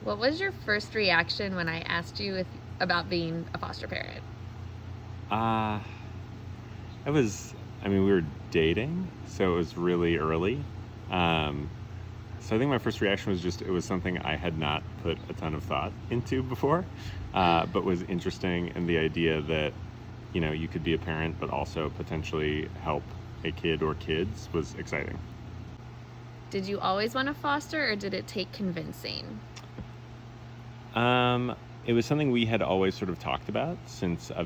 What was your first reaction when I asked you about being a foster parent? Uh, it was, we were dating, so it was really early. Um, so I think my first reaction was just, it was something I had not put a ton of thought into before, but was interesting. And the idea that, you could be a parent, but also potentially help a kid or kids was exciting. Did you always want to foster, or did it take convincing? Um, it was something we had always sort of talked about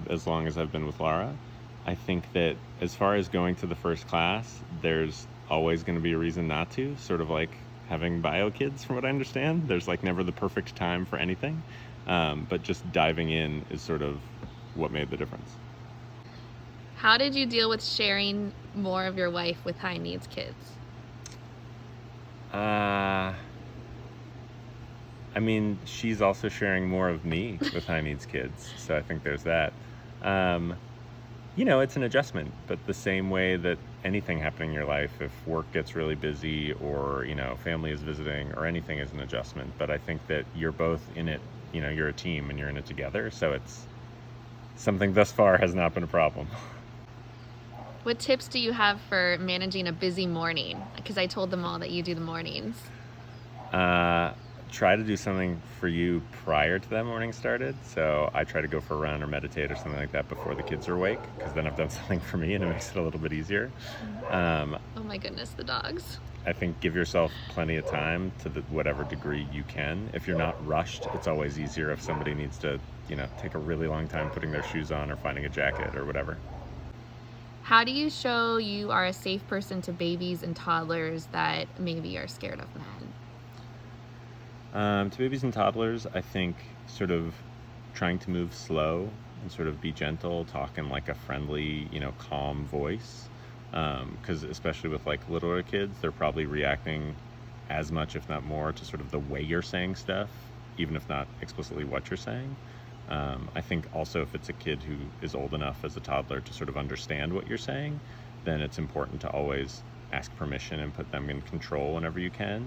as long as I've been with Lara. I think that as far as going to the first class, there's always going to be a reason not to, sort of like having bio kids, from what I understand. There's like never the perfect time for anything. But just diving in is sort of what made the difference. How did you deal with sharing more of your life with high needs kids? Uh, she's also sharing more of me with high needs kids. So I think there's that. Um, it's an adjustment, but the same way that anything happening in your life, if work gets really busy or, family is visiting or anything, is an adjustment. But I think that you're both in it, you're a team and you're in it together. So it's something thus far has not been a problem. What tips do you have for managing a busy morning? Because I told them all that you do the mornings. Try to do something for you prior to that morning started. So I try to go for a run or meditate or something like that before the kids are awake, because then I've done something for me and it makes it a little bit easier. Oh my goodness, the dogs. I think give yourself plenty of time to whatever degree you can. If you're not rushed, it's always easier if somebody needs to, take a really long time putting their shoes on or finding a jacket or whatever. How do you show you are a safe person to babies and toddlers that maybe are scared of men? To babies and toddlers, I think sort of trying to move slow and sort of be gentle, talk in like a friendly, calm voice. Because especially with like littler kids, they're probably reacting as much, if not more, to sort of the way you're saying stuff, even if not explicitly what you're saying. I think also if it's a kid who is old enough as a toddler to sort of understand what you're saying, then it's important to always ask permission and put them in control whenever you can.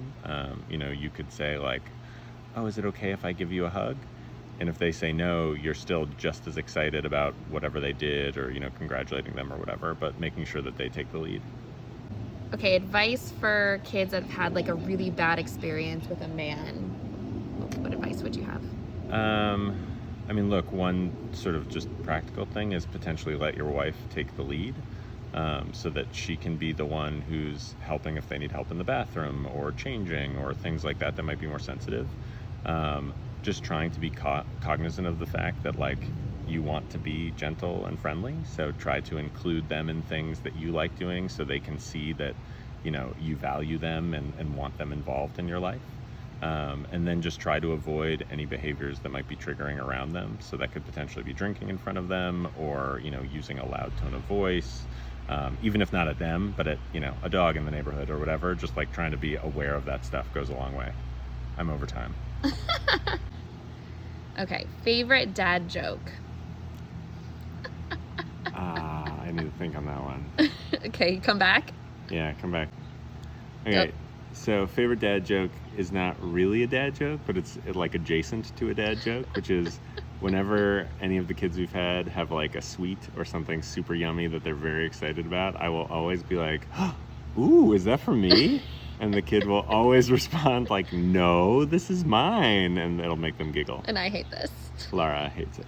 You could say like, oh, is it okay if I give you a hug? And if they say no, you're still just as excited about whatever they did or, congratulating them or whatever, but making sure that they take the lead. Okay, advice for kids that have had like a really bad experience with a man. What advice would you have? Look, one sort of just practical thing is potentially let your wife take the lead, so that she can be the one who's helping if they need help in the bathroom or changing or things like that might be more sensitive. Just trying to be cognizant of the fact that like you want to be gentle and friendly, so try to include them in things that you like doing so they can see that you value them and want them involved in your life. And then just try to avoid any behaviors that might be triggering around them. So that could potentially be drinking in front of them or, using a loud tone of voice, even if not at them, but at, a dog in the neighborhood or whatever. Just like trying to be aware of that stuff goes a long way. I'm over time. Okay, favorite dad joke. I need to think on that one. Okay, come back. Yeah, come back. Okay. Yep. So favorite dad joke is not really a dad joke, but it's like adjacent to a dad joke, which is whenever any of the kids we've had have like a sweet or something super yummy that they're very excited about, I will always be like, ooh, is that for me? And the kid will always respond like, no, this is mine. And it'll make them giggle. And I hate this. Lara hates it.